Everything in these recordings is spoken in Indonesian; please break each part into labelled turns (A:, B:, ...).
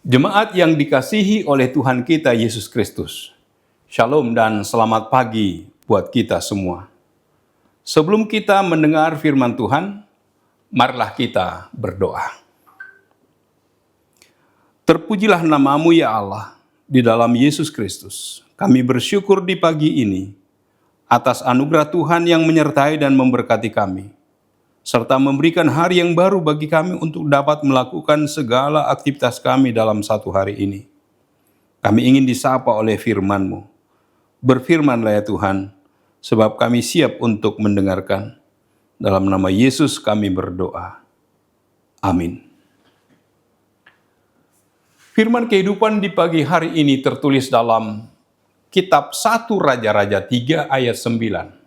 A: Jemaat yang dikasihi oleh Tuhan kita Yesus Kristus, Shalom dan selamat pagi buat kita semua. Sebelum kita mendengar firman Tuhan, marilah kita berdoa. Terpujilah nama-Mu ya Allah, di dalam Yesus Kristus. Kami bersyukur di pagi ini atas anugerah Tuhan yang menyertai dan memberkati kami, serta memberikan hari yang baru bagi kami untuk dapat melakukan segala aktivitas kami dalam satu hari ini. Kami ingin disapa oleh firman-Mu. Berfirmanlah ya Tuhan, sebab kami siap untuk mendengarkan. Dalam nama Yesus kami berdoa. Amin. Firman kehidupan di pagi hari ini tertulis dalam kitab 1 Raja-Raja 3 ayat 9.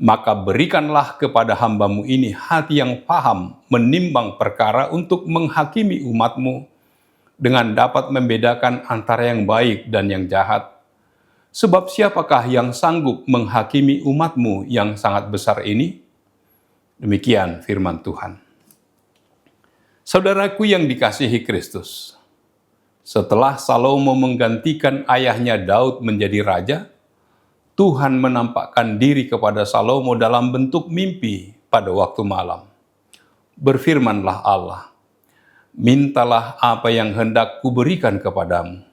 A: Maka berikanlah kepada hamba-Mu ini hati yang paham menimbang perkara untuk menghakimi umat-Mu dengan dapat membedakan antara yang baik dan yang jahat. Sebab siapakah yang sanggup menghakimi umat-Mu yang sangat besar ini? Demikian firman Tuhan. Saudaraku yang dikasihi Kristus, setelah Salomo menggantikan ayahnya Daud menjadi raja, Tuhan menampakkan diri kepada Salomo dalam bentuk mimpi pada waktu malam. Berfirmanlah Allah, mintalah apa yang hendak kuberikan kepadamu.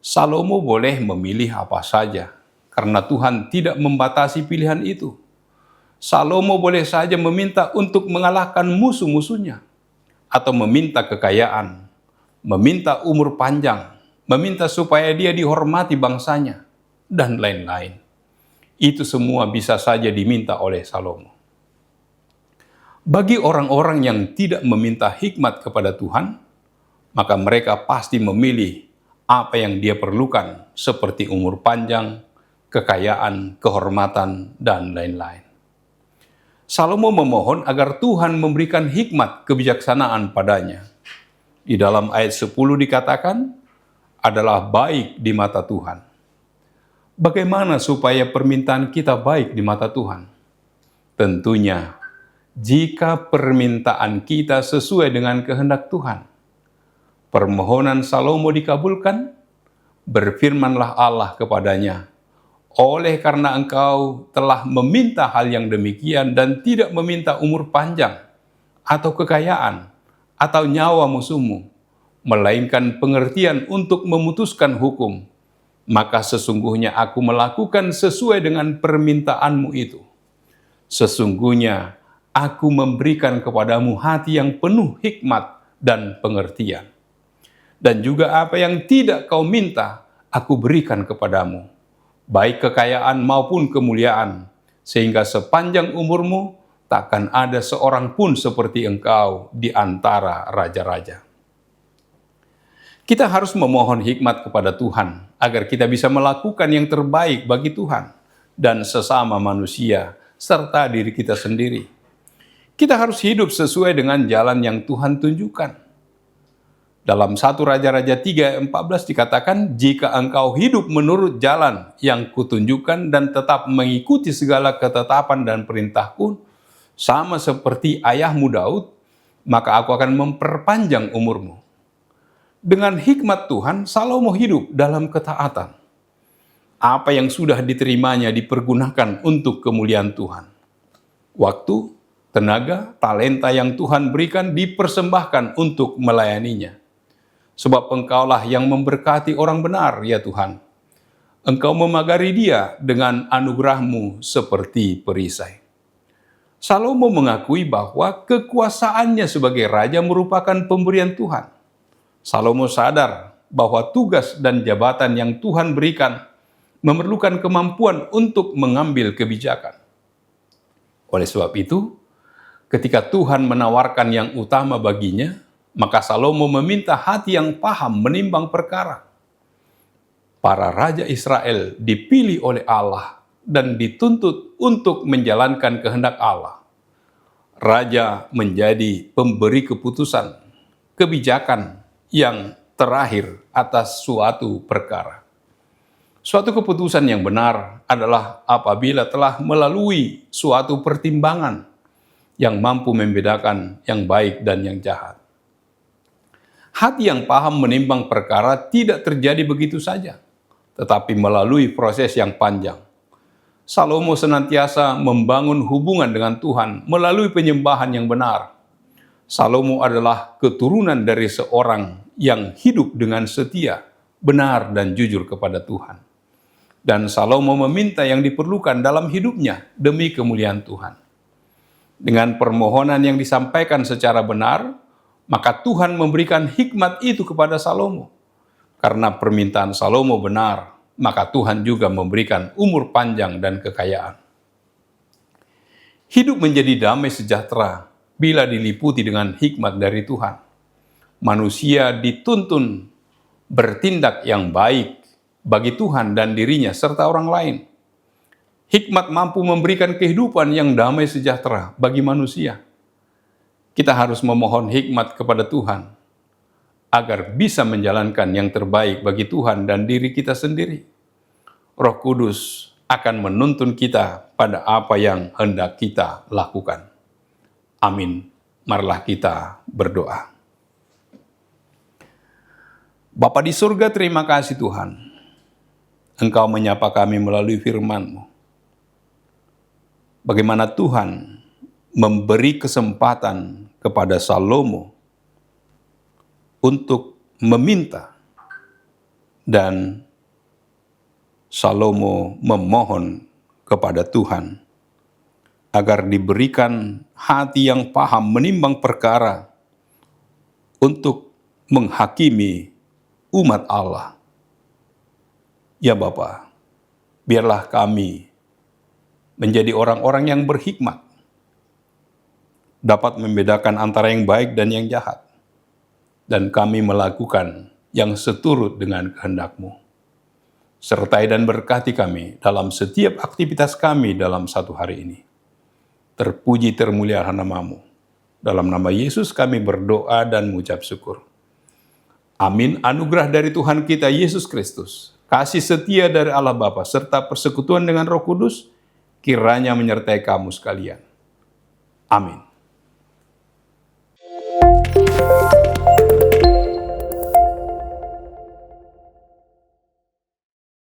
A: Salomo boleh memilih apa saja, karena Tuhan tidak membatasi pilihan itu. Salomo boleh saja meminta untuk mengalahkan musuh-musuhnya, atau meminta kekayaan, meminta umur panjang, meminta supaya dia dihormati bangsanya, dan lain-lain. Itu semua bisa saja diminta oleh Salomo. Bagi orang-orang yang tidak meminta hikmat kepada Tuhan, maka mereka pasti memilih apa yang dia perlukan, seperti umur panjang, kekayaan, kehormatan, dan lain-lain. Salomo memohon agar Tuhan memberikan hikmat kebijaksanaan padanya. Di dalam ayat 10 dikatakan, adalah baik di mata Tuhan. Bagaimana supaya permintaan kita baik di mata Tuhan? Tentunya, jika permintaan kita sesuai dengan kehendak Tuhan. Permohonan Salomo dikabulkan, berfirmanlah Allah kepadanya, oleh karena engkau telah meminta hal yang demikian dan tidak meminta umur panjang, atau kekayaan, atau nyawa musuhmu, melainkan pengertian untuk memutuskan hukum, maka sesungguhnya aku melakukan sesuai dengan permintaanmu itu. Sesungguhnya aku memberikan kepadamu hati yang penuh hikmat dan pengertian. Dan juga apa yang tidak kau minta, aku berikan kepadamu, baik kekayaan maupun kemuliaan, sehingga sepanjang umurmu takkan ada seorang pun seperti engkau di antara raja-raja. Kita harus memohon hikmat kepada Tuhan agar kita bisa melakukan yang terbaik bagi Tuhan dan sesama manusia serta diri kita sendiri. Kita harus hidup sesuai dengan jalan yang Tuhan tunjukkan. Dalam 1 Raja-Raja 3:14 dikatakan, jika engkau hidup menurut jalan yang kutunjukkan dan tetap mengikuti segala ketetapan dan perintahku, sama seperti ayahmu Daud, maka aku akan memperpanjang umurmu. Dengan hikmat Tuhan, Salomo hidup dalam ketaatan. Apa yang sudah diterimanya dipergunakan untuk kemuliaan Tuhan. Waktu, tenaga, talenta yang Tuhan berikan dipersembahkan untuk melayaninya. Sebab engkaulah yang memberkati orang benar, ya Tuhan. Engkau memagari dia dengan anugerahmu seperti perisai. Salomo mengakui bahwa kekuasaannya sebagai raja merupakan pemberian Tuhan. Salomo sadar bahwa tugas dan jabatan yang Tuhan berikan memerlukan kemampuan untuk mengambil kebijakan. Oleh sebab itu, ketika Tuhan menawarkan yang utama baginya, maka Salomo meminta hati yang paham menimbang perkara. Para raja Israel dipilih oleh Allah dan dituntut untuk menjalankan kehendak Allah. Raja menjadi pemberi keputusan, kebijakan yang terakhir atas suatu perkara. Suatu keputusan yang benar adalah apabila telah melalui suatu pertimbangan yang mampu membedakan yang baik dan yang jahat. Hati yang paham menimbang perkara tidak terjadi begitu saja, tetapi melalui proses yang panjang. Salomo senantiasa membangun hubungan dengan Tuhan melalui penyembahan yang benar. Salomo adalah keturunan dari seorang yang hidup dengan setia, benar dan jujur kepada Tuhan. Dan Salomo meminta yang diperlukan dalam hidupnya demi kemuliaan Tuhan. Dengan permohonan yang disampaikan secara benar, maka Tuhan memberikan hikmat itu kepada Salomo. Karena permintaan Salomo benar, maka Tuhan juga memberikan umur panjang dan kekayaan. Hidup menjadi damai sejahtera bila diliputi dengan hikmat dari Tuhan. Manusia dituntun bertindak yang baik bagi Tuhan dan dirinya serta orang lain. Hikmat mampu memberikan kehidupan yang damai sejahtera bagi manusia. Kita harus memohon hikmat kepada Tuhan agar bisa menjalankan yang terbaik bagi Tuhan dan diri kita sendiri. Roh Kudus akan menuntun kita pada apa yang hendak kita lakukan. Amin. Marilah kita berdoa. Bapa di surga, terima kasih Tuhan. Engkau menyapa kami melalui firman-Mu. Bagaimana Tuhan memberi kesempatan kepada Salomo untuk meminta, dan Salomo memohon kepada Tuhan agar diberikan hati yang paham menimbang perkara untuk menghakimi umat Allah. Ya Bapa, biarlah kami menjadi orang-orang yang berhikmat, dapat membedakan antara yang baik dan yang jahat, dan kami melakukan yang seturut dengan kehendak-Mu. Sertai dan berkati kami dalam setiap aktivitas kami dalam satu hari ini. Terpuji termuliakan nama-Mu. Dalam nama Yesus kami berdoa dan mengucap syukur. Amin. Anugerah dari Tuhan kita Yesus Kristus, kasih setia dari Allah Bapa, serta persekutuan dengan Roh Kudus, kiranya menyertai kamu sekalian. Amin.